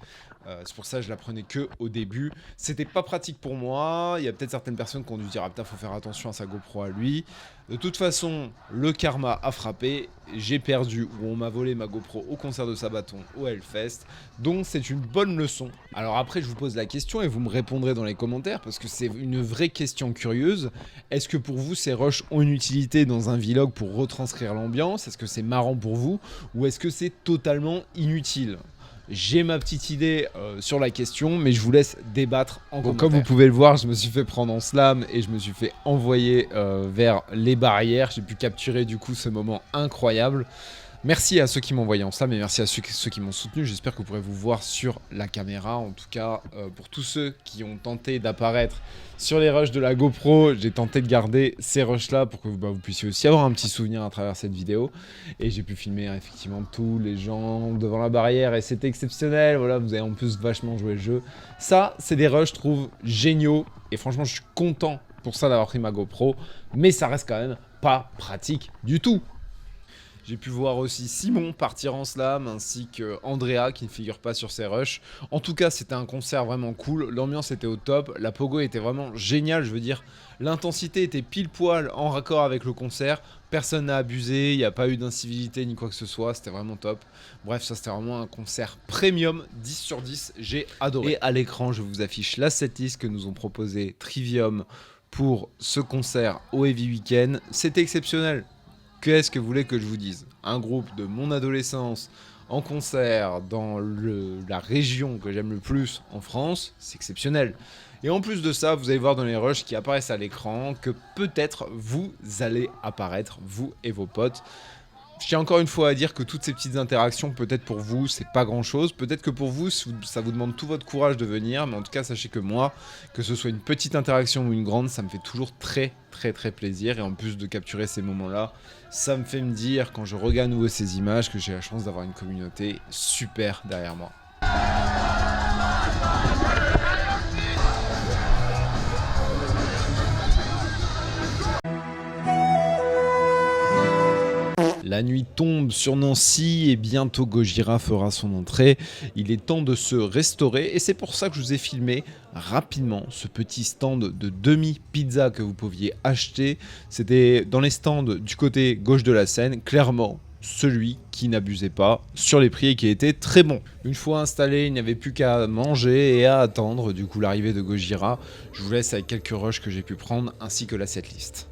C'est pour ça que je la prenais que au début. C'était pas pratique pour moi. Il y a peut-être certaines personnes qui ont dû dire ah putain faut faire attention à sa GoPro à lui. De toute façon le karma a frappé. J'ai perdu ou on m'a volé ma GoPro au concert de Sabaton au Hellfest. Donc c'est une bonne leçon. Alors après je vous pose la question et vous me répondrez dans les commentaires parce que c'est une vraie question curieuse. Est-ce que pour vous ces rushs ont une utilité dans un vlog pour retranscrire l'ambiance? Est-ce que c'est marrant pour vous ou est-ce que c'est totalement inutile? J'ai ma petite idée sur la question, mais je vous laisse débattre en commentaire. Comme vous pouvez le voir, je me suis fait prendre en slam et je me suis fait envoyer vers les barrières. J'ai pu capturer du coup ce moment incroyable. Merci à ceux qui m'ont envoyé en slam et merci à ceux qui m'ont soutenu. J'espère que vous pourrez vous voir sur la caméra. En tout cas, pour tous ceux qui ont tenté d'apparaître sur les rushs de la GoPro, j'ai tenté de garder ces rushs-là pour que vous puissiez aussi avoir un petit souvenir à travers cette vidéo. Et j'ai pu filmer effectivement tous les gens devant la barrière et c'était exceptionnel. Voilà, vous avez en plus vachement joué le jeu. Ça, c'est des rushs, je trouve, géniaux. Et franchement, je suis content pour ça d'avoir pris ma GoPro. Mais ça reste quand même pas pratique du tout. J'ai pu voir aussi Simon partir en slam ainsi que Andrea qui ne figure pas sur ces rushs. En tout cas, c'était un concert vraiment cool. L'ambiance était au top. La pogo était vraiment géniale. Je veux dire, l'intensité était pile poil en raccord avec le concert. Personne n'a abusé. Il n'y a pas eu d'incivilité ni quoi que ce soit. C'était vraiment top. Bref, ça c'était vraiment un concert premium. 10 sur 10. J'ai adoré. Et à l'écran, je vous affiche la setlist que nous ont proposé Trivium pour ce concert au Heavy Weekend. C'était exceptionnel. Qu'est-ce que vous voulez que je vous dise? Un groupe de mon adolescence en concert dans la région que j'aime le plus en France, c'est exceptionnel. Et en plus de ça, vous allez voir dans les rushs qui apparaissent à l'écran que peut-être vous allez apparaître, vous et vos potes. Je tiens encore une fois à dire que toutes ces petites interactions, peut-être pour vous, c'est pas grand-chose. Peut-être que pour vous, ça vous demande tout votre courage de venir. Mais en tout cas, sachez que moi, que ce soit une petite interaction ou une grande, ça me fait toujours très plaisir. Et en plus de capturer ces moments-là, ça me fait me dire, quand je regarde à nouveau ces images, que j'ai la chance d'avoir une communauté super derrière moi. La nuit tombe sur Nancy et bientôt Gojira fera son entrée. Il est temps de se restaurer et c'est pour ça que je vous ai filmé rapidement ce petit stand de demi-pizza que vous pouviez acheter. C'était dans les stands du côté gauche de la scène, clairement celui qui n'abusait pas sur les prix et qui était très bon. Une fois installé, il n'y avait plus qu'à manger et à attendre du coup l'arrivée de Gojira. Je vous laisse avec quelques rushs que j'ai pu prendre ainsi que la setlist.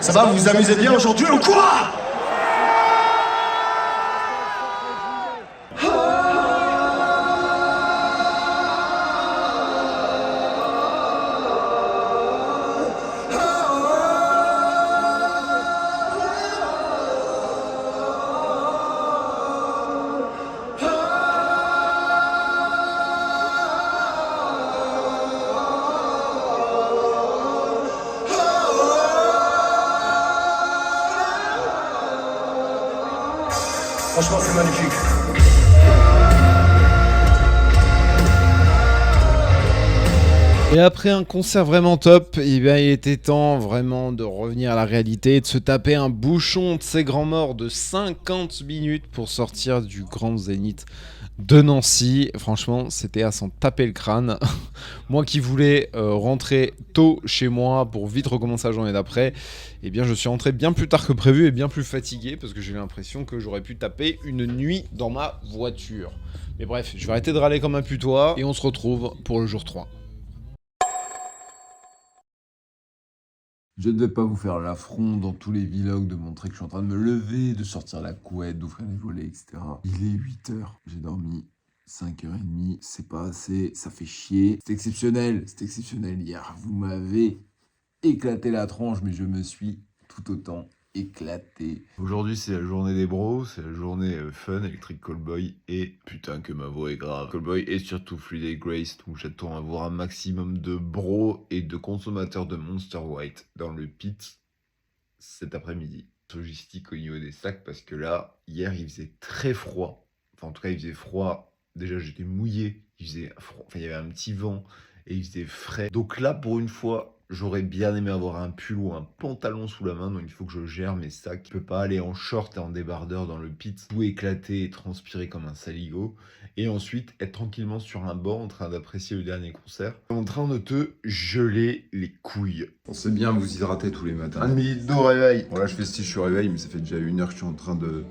Ça va, vous vous amusez bien aujourd'hui ou quoi? Franchement, c'est magnifique. Et après un concert vraiment top, eh bien, il était temps vraiment de revenir à la réalité et de se taper un bouchon de ces grands morts de 50 minutes pour sortir du Grand Zénith de Nancy. Franchement, c'était à s'en taper le crâne. Moi qui voulais rentrer tôt chez moi pour vite recommencer la journée d'après, eh bien je suis rentré bien plus tard que prévu et bien plus fatigué parce que j'ai l'impression que j'aurais pu taper une nuit dans ma voiture. Mais bref, je vais arrêter de râler comme un putois et on se retrouve pour le jour 3. Je ne vais pas vous faire l'affront dans tous les vlogs de montrer que je suis en train de me lever, de sortir la couette, d'ouvrir les volets, etc. Il est 8h, j'ai dormi 5h30, c'est pas assez, ça fait chier. C'est exceptionnel hier. Vous m'avez éclaté la tronche, mais je me suis tout autant éclaté. Aujourd'hui, c'est la journée des bros, c'est la journée fun, Electric Callboy, et putain que ma voix est grave. Callboy et surtout Fluid Grace, donc j'attends à avoir un maximum de bros et de consommateurs de Monster White dans le pit cet après-midi. Logistique au niveau des sacs, parce que là, hier, il faisait très froid. Enfin, en tout cas, il faisait froid. Déjà, j'étais mouillé, il faisait froid. Enfin, il y avait un petit vent et il faisait frais. Donc là, pour une fois, j'aurais bien aimé avoir un pull ou un pantalon sous la main, donc il faut que je gère mes sacs. Je peux pas aller en short et en débardeur dans le pit, tout éclater et transpirer comme un saligo, et ensuite être tranquillement sur un banc en train d'apprécier le dernier concert, en train de te geler les couilles. Pensez bien à vous hydrater tous les matins. 1 minute d'eau réveil. Bon là je fais style, je suis au réveil, mais ça fait déjà 1 heure que je suis en train de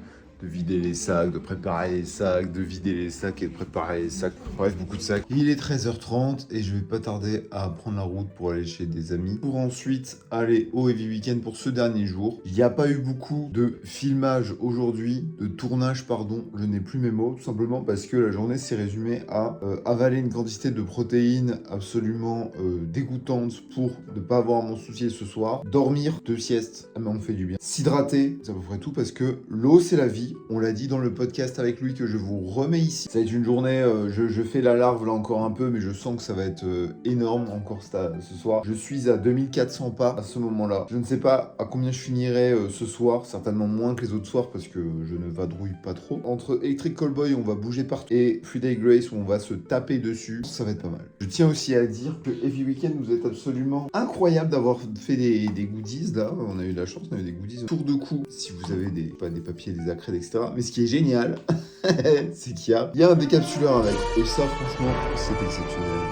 vider les sacs, de préparer les sacs, de vider les sacs et de préparer les sacs. Bref, beaucoup de sacs. Il est 13h30 et je vais pas tarder à prendre la route pour aller chez des amis. Pour ensuite aller au Heavy Weekend pour ce dernier jour. Il n'y a pas eu beaucoup de filmage aujourd'hui, de tournage pardon, je n'ai plus mes mots, tout simplement parce que la journée s'est résumée à avaler une quantité de protéines absolument dégoûtante pour ne pas avoir à m'en soucier ce soir. Dormir 2 siestes, mais on fait du bien. S'hydrater, c'est à peu près tout parce que l'eau c'est la vie. dit. On l'a dit dans le podcast avec lui que je vous remets ici. Ça va être une journée, je fais la larve là encore un peu, mais je sens que ça va être énorme encore ce soir. Je suis à 2400 pas à ce moment-là. Je ne sais pas à combien je finirai ce soir, certainement moins que les autres soirs parce que je ne vadrouille pas trop. Entre Electric Callboy, on va bouger partout, et Friday Grace, où on va se taper dessus, ça va être pas mal. Je tiens aussi à dire que Heavy Weekend, vous êtes absolument incroyable d'avoir fait des goodies là. On a eu de la chance, on a eu des goodies. Tour de cou, si vous avez pas des papiers, des accrèdes, etc. Mais ce qui est génial, c'est qu'il y a un décapsuleur avec. Et ça, franchement, c'est exceptionnel.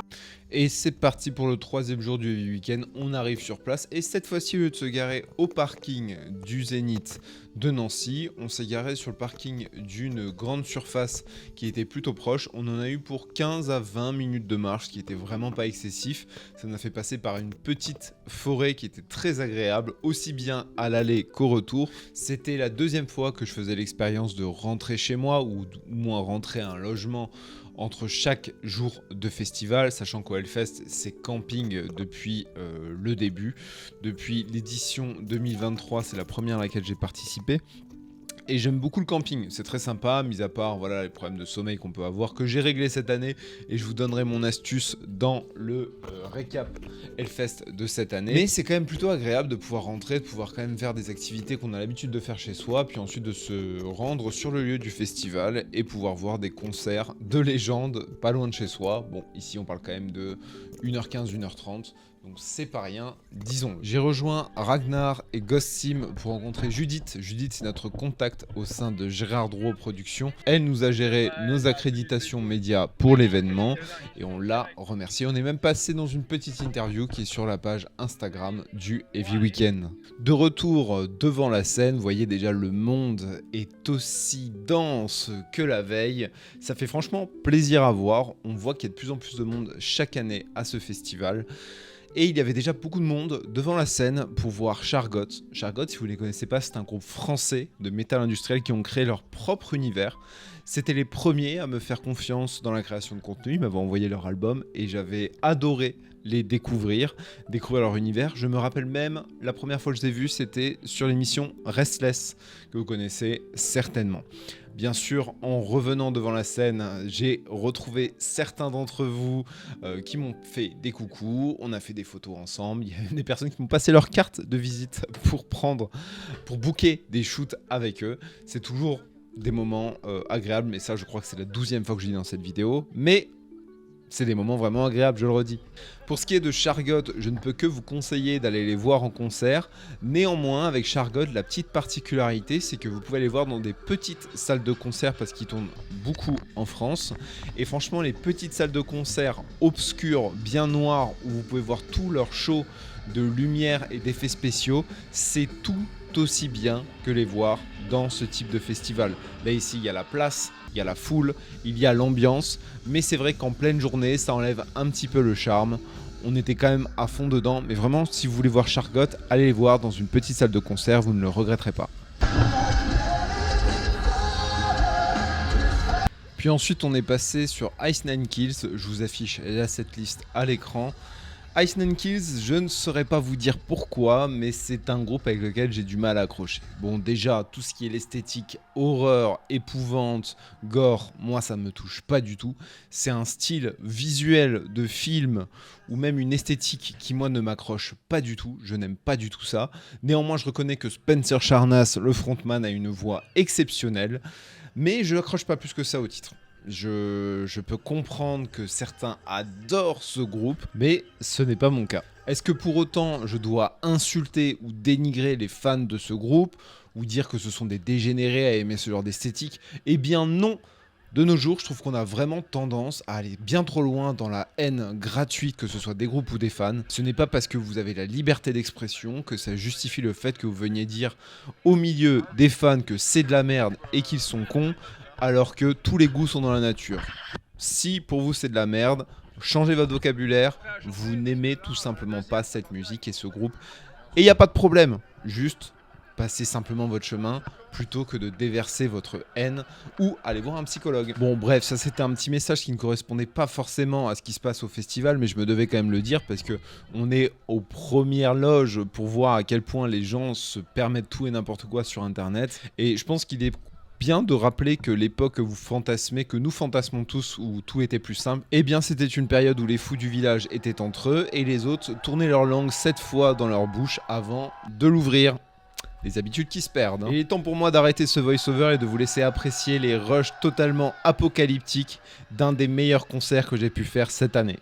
Et c'est parti pour le 3e jour du Heavy Weekend, on arrive sur place et cette fois-ci au lieu de se garer au parking du Zénith de Nancy, on s'est garé sur le parking d'une grande surface qui était plutôt proche. On en a eu pour 15 à 20 minutes de marche, ce qui était vraiment pas excessif. Ça nous a fait passer par une petite forêt qui était très agréable, aussi bien à l'aller qu'au retour. C'était la 2e fois que je faisais l'expérience de rentrer chez moi ou moins rentrer à un logement entre chaque jour de festival, sachant qu'au Hellfest, c'est camping depuis le début. Depuis l'édition 2023, c'est la première à laquelle j'ai participé. Et j'aime beaucoup le camping, c'est très sympa, mis à part voilà, les problèmes de sommeil qu'on peut avoir, que j'ai réglé cette année, et je vous donnerai mon astuce dans le récap Hellfest de cette année. Mais c'est quand même plutôt agréable de pouvoir rentrer, de pouvoir quand même faire des activités qu'on a l'habitude de faire chez soi, puis ensuite de se rendre sur le lieu du festival et pouvoir voir des concerts de légende pas loin de chez soi. Bon, ici on parle quand même de 1h15, 1h30. Donc c'est pas rien, disons. J'ai rejoint Ragnar et Ghost Sim pour rencontrer Judith. Judith, c'est notre contact au sein de Gérard Drouot Productions. Elle nous a géré nos accréditations médias pour l'événement et on l'a remercié. On est même passé dans une petite interview qui est sur la page Instagram du Heavy Weekend. De retour devant la scène, vous voyez déjà le monde est aussi dense que la veille. Ça fait franchement plaisir à voir. On voit qu'il y a de plus en plus de monde chaque année à ce festival. Et il y avait déjà beaucoup de monde devant la scène pour voir Chargot. Chargot, si vous ne les connaissez pas, c'est un groupe français de métal industriel qui ont créé leur propre univers. C'était les premiers à me faire confiance dans la création de contenu. Ils m'avaient envoyé leur album et j'avais adoré les découvrir leur univers. Je me rappelle même, la première fois que je les ai vus, c'était sur l'émission Restless, que vous connaissez certainement. Bien sûr, en revenant devant la scène, j'ai retrouvé certains d'entre vous qui m'ont fait des coucous. On a fait des photos ensemble. Il y a des personnes qui m'ont passé leur carte de visite pour booker des shoots avec eux. C'est toujours des moments agréables, mais ça, je crois que c'est la 12e fois que je dis dans cette vidéo. Mais c'est des moments vraiment agréables, je le redis. Pour ce qui est de Chargot, je ne peux que vous conseiller d'aller les voir en concert. Néanmoins, avec Chargot, la petite particularité, c'est que vous pouvez les voir dans des petites salles de concert parce qu'ils tournent beaucoup en France. Et franchement, les petites salles de concert obscures, bien noires, où vous pouvez voir tout leur show de lumière et d'effets spéciaux, c'est tout aussi bien que les voir dans ce type de festival. Là ici il y a la place, il y a la foule, il y a l'ambiance, mais c'est vrai qu'en pleine journée ça enlève un petit peu le charme. On était quand même à fond dedans, mais vraiment si vous voulez voir Chargot, allez les voir dans une petite salle de concert, vous ne le regretterez pas. Puis ensuite on est passé sur Ice Nine Kills, je vous affiche là cette liste à l'écran. Ice Nine Kills, je ne saurais pas vous dire pourquoi, mais c'est un groupe avec lequel j'ai du mal à accrocher. Bon, déjà, tout ce qui est l'esthétique, horreur, épouvante, gore, moi ça me touche pas du tout. C'est un style visuel de film ou même une esthétique qui moi ne m'accroche pas du tout. Je n'aime pas du tout ça. Néanmoins, je reconnais que Spencer Charnas, le frontman, a une voix exceptionnelle, mais je n'accroche pas plus que ça au titre. Je peux comprendre que certains adorent ce groupe, mais ce n'est pas mon cas. Est-ce que pour autant je dois insulter ou dénigrer les fans de ce groupe ou dire que ce sont des dégénérés à aimer ce genre d'esthétique ? Eh bien non. De nos jours, je trouve qu'on a vraiment tendance à aller bien trop loin dans la haine gratuite, que ce soit des groupes ou des fans. Ce n'est pas parce que vous avez la liberté d'expression que ça justifie le fait que vous veniez dire au milieu des fans que c'est de la merde et qu'ils sont cons, alors que tous les goûts sont dans la nature. Si pour vous c'est de la merde, changez votre vocabulaire, vous n'aimez tout simplement pas cette musique et ce groupe. Et il n'y a pas de problème, juste passez simplement votre chemin plutôt que de déverser votre haine ou aller voir un psychologue. Bon bref, ça c'était un petit message qui ne correspondait pas forcément à ce qui se passe au festival, mais je me devais quand même le dire parce que on est aux premières loges pour voir à quel point les gens se permettent tout et n'importe quoi sur internet. Et je pense qu'il est bien de rappeler que l'époque que vous fantasmez, que nous fantasmons tous, où tout était plus simple, eh bien c'était une période où les fous du village étaient entre eux et les autres tournaient leur langue 7 fois dans leur bouche avant de l'ouvrir. Les habitudes qui se perdent. Hein. Il est temps pour moi d'arrêter ce voice-over et de vous laisser apprécier les rushs totalement apocalyptiques d'un des meilleurs concerts que j'ai pu faire cette année.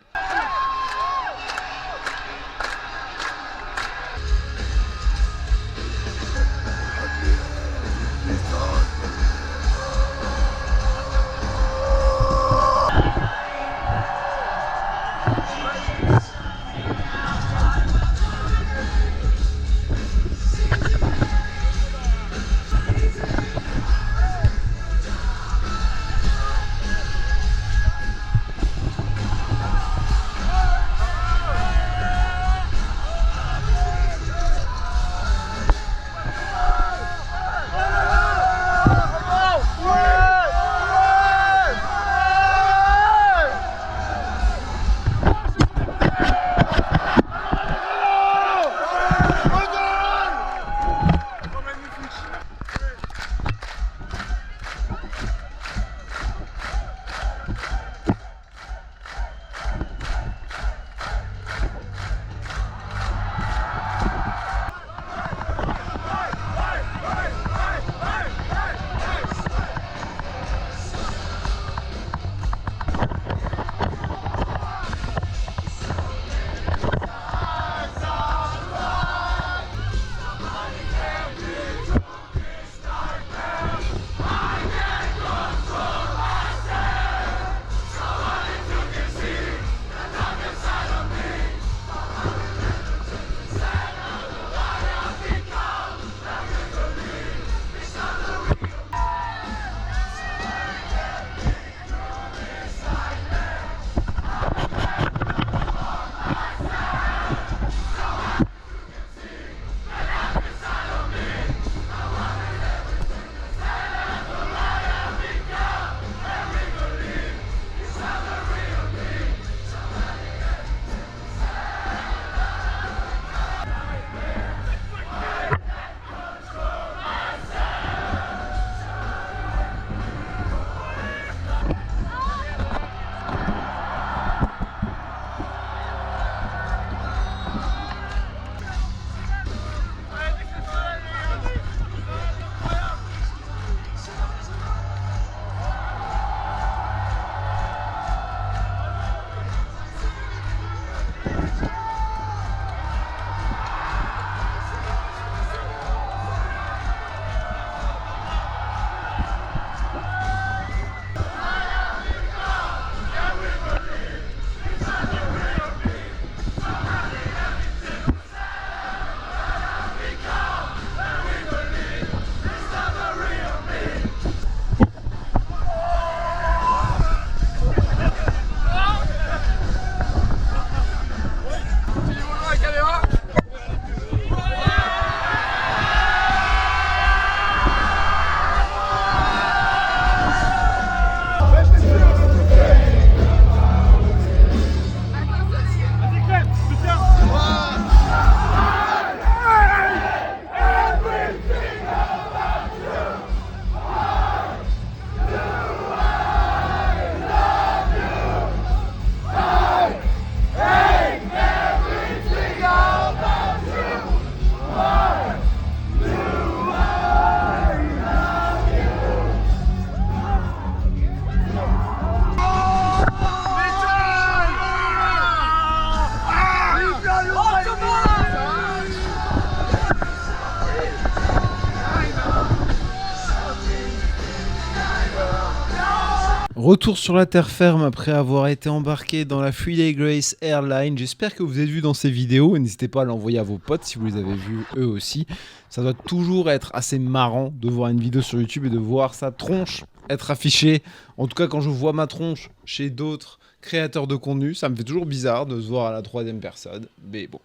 Retour sur la terre ferme après avoir été embarqué dans la Three Day Grace Airline. J'espère que vous êtes vu dans ces vidéos et n'hésitez pas à l'envoyer à vos potes si vous les avez vus eux aussi. Ça doit toujours être assez marrant de voir une vidéo sur YouTube et de voir sa tronche être affichée. En tout cas, quand je vois ma tronche chez d'autres créateurs de contenu, ça me fait toujours bizarre de se voir à la troisième personne. Mais bon,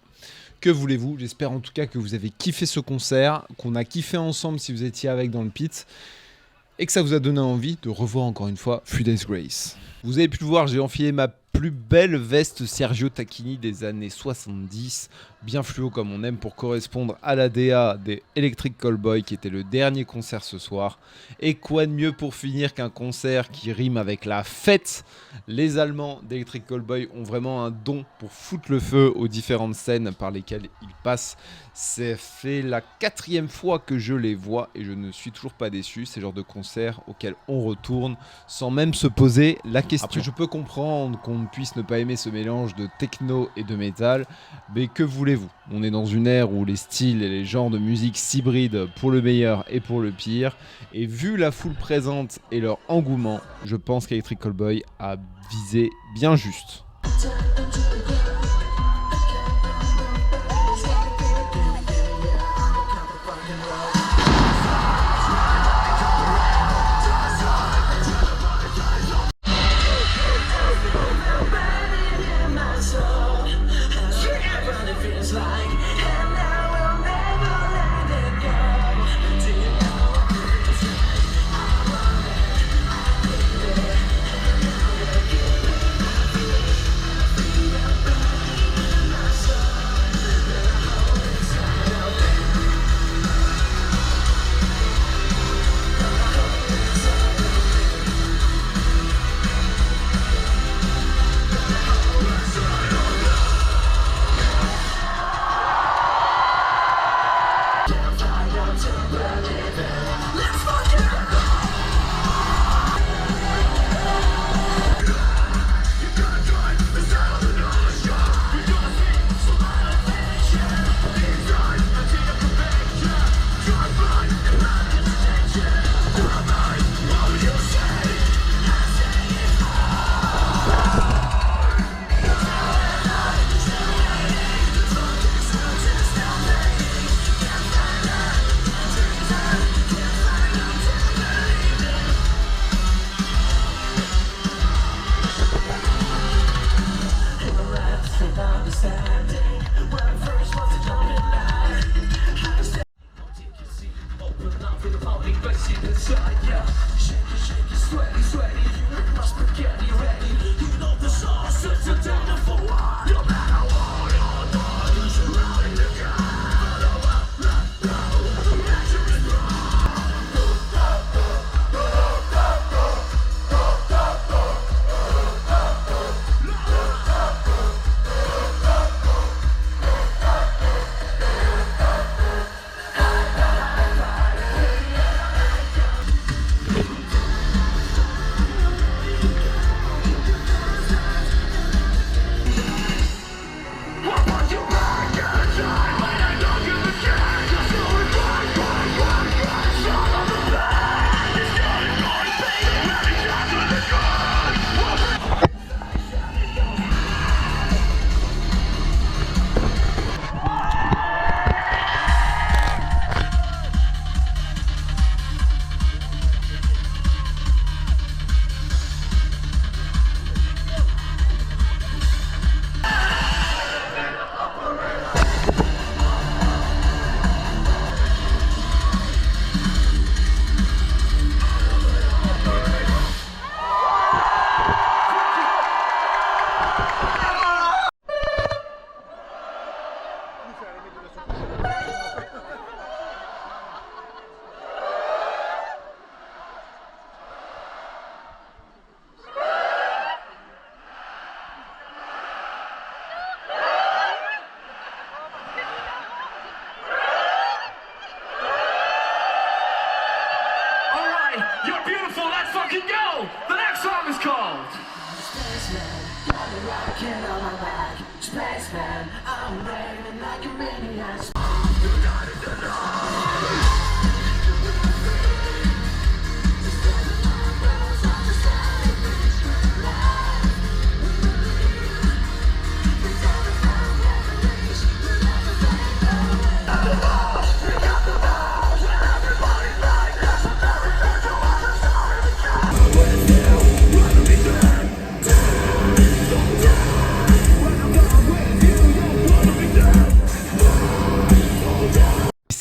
que voulez-vous? J'espère en tout cas que vous avez kiffé ce concert, qu'on a kiffé ensemble si vous étiez avec dans le pit, et que ça vous a donné envie de revoir encore une fois Three Days Grace. Vous avez pu le voir, j'ai enfilé ma plus belle veste Sergio Tacchini des années 70, bien fluo comme on aime pour correspondre à la DA des Electric Callboy qui était le dernier concert ce soir. Et quoi de mieux pour finir qu'un concert qui rime avec la fête. Les Allemands d'Electric Callboy ont vraiment un don pour foutre le feu aux différentes scènes par lesquelles ils passent. C'est fait la 4e fois que je les vois et je ne suis toujours pas déçu. C'est le genre de concert auquel on retourne sans même se poser la question. Après, je peux comprendre qu'on puisse ne pas aimer ce mélange de techno et de métal, mais que voulez-vous? On est dans une ère où les styles et les genres de musique s'hybrident pour le meilleur et pour le pire. Et vu la foule présente et leur engouement, je pense qu'Electric Callboy a visé bien juste.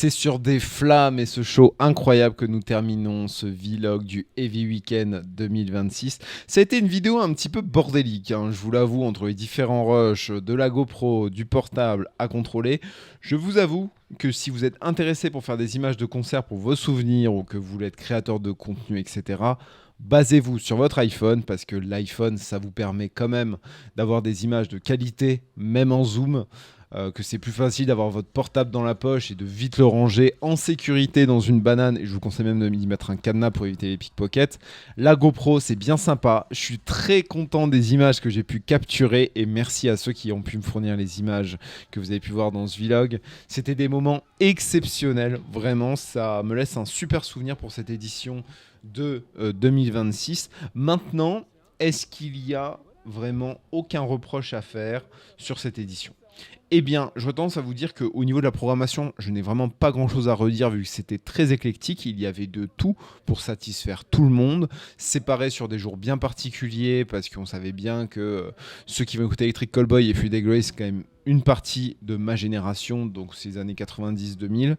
C'est sur des flammes et ce show incroyable que nous terminons ce vlog du Heavy Weekend 2026. Ça a été une vidéo un petit peu bordélique, hein, je vous l'avoue, entre les différents rushs, de la GoPro, du portable à contrôler. Je vous avoue que si vous êtes intéressé pour faire des images de concert pour vos souvenirs ou que vous voulez être créateur de contenu, etc., basez-vous sur votre iPhone parce que l'iPhone, ça vous permet quand même d'avoir des images de qualité, même en zoom. Que c'est plus facile d'avoir votre portable dans la poche et de vite le ranger en sécurité dans une banane, et je vous conseille même de y mettre un cadenas pour éviter les pickpockets. La GoPro, c'est bien sympa, je suis très content des images que j'ai pu capturer et merci à ceux qui ont pu me fournir les images que vous avez pu voir dans ce vlog. C'était des moments exceptionnels, vraiment, ça me laisse un super souvenir pour cette édition de 2026. Maintenant, est-ce qu'il y a vraiment aucun reproche à faire sur cette édition ? Eh bien, je tendance à vous dire qu'au niveau de la programmation, je n'ai vraiment pas grand-chose à redire vu que c'était très éclectique. Il y avait de tout pour satisfaire tout le monde, séparé sur des jours bien particuliers parce qu'on savait bien que ceux qui vont écouter Electric Callboy et Friday Grace, c'est quand même une partie de ma génération, donc ces années 90-2000,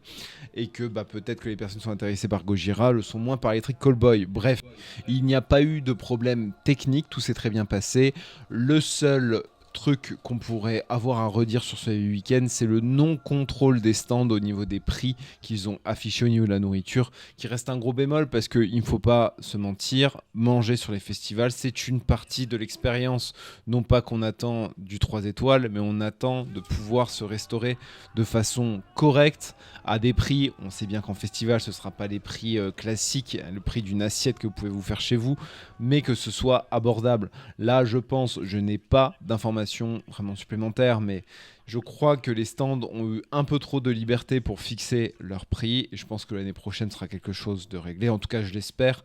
et que peut-être que les personnes qui sont intéressées par Gojira le sont moins par Electric Callboy. Bref, il n'y a pas eu de problème technique, tout s'est très bien passé. Le seul truc qu'on pourrait avoir à redire sur ce week-end, c'est le non-contrôle des stands au niveau des prix qu'ils ont affichés au niveau de la nourriture, qui reste un gros bémol parce qu'il ne faut pas se mentir, manger sur les festivals, c'est une partie de l'expérience. Non pas qu'on attend du 3 étoiles, mais on attend de pouvoir se restaurer de façon correcte à des prix. On sait bien qu'en festival, ce ne sera pas les prix classiques, le prix d'une assiette que vous pouvez vous faire chez vous, mais que ce soit abordable. Là, je pense, je n'ai pas d'informations vraiment supplémentaires, mais je crois que les stands ont eu un peu trop de liberté pour fixer leur prix et je pense que l'année prochaine sera quelque chose de réglé. En tout cas, je l'espère.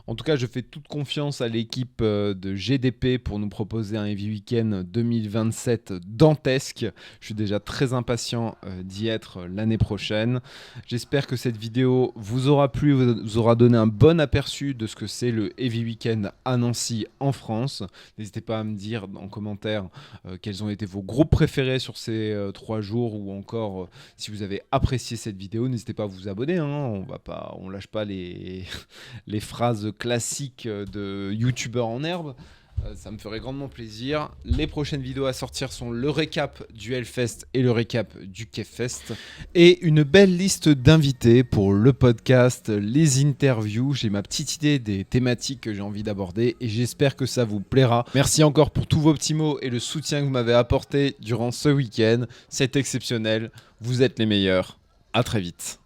En tout cas, je fais toute confiance à l'équipe de GDP pour nous proposer un Heavy Weekend 2027 dantesque. Je suis déjà très impatient d'y être l'année prochaine. J'espère que cette vidéo vous aura plu, vous aura donné un bon aperçu de ce que c'est le Heavy Weekend à Nancy en France. N'hésitez pas à me dire en commentaire quels ont été vos groupes préférés sur ces 3 jours ou encore si vous avez apprécié cette vidéo. N'hésitez pas à vous abonner, hein. On lâche pas les phrases classiques de youtubeurs en herbe. Ça me ferait grandement plaisir. Les prochaines vidéos à sortir sont le récap du Hellfest et le récap du Kefest. Et une belle liste d'invités pour le podcast, les interviews. J'ai ma petite idée des thématiques que j'ai envie d'aborder et j'espère que ça vous plaira. Merci encore pour tous vos petits mots et le soutien que vous m'avez apporté durant ce week-end. C'est exceptionnel. Vous êtes les meilleurs. À très vite.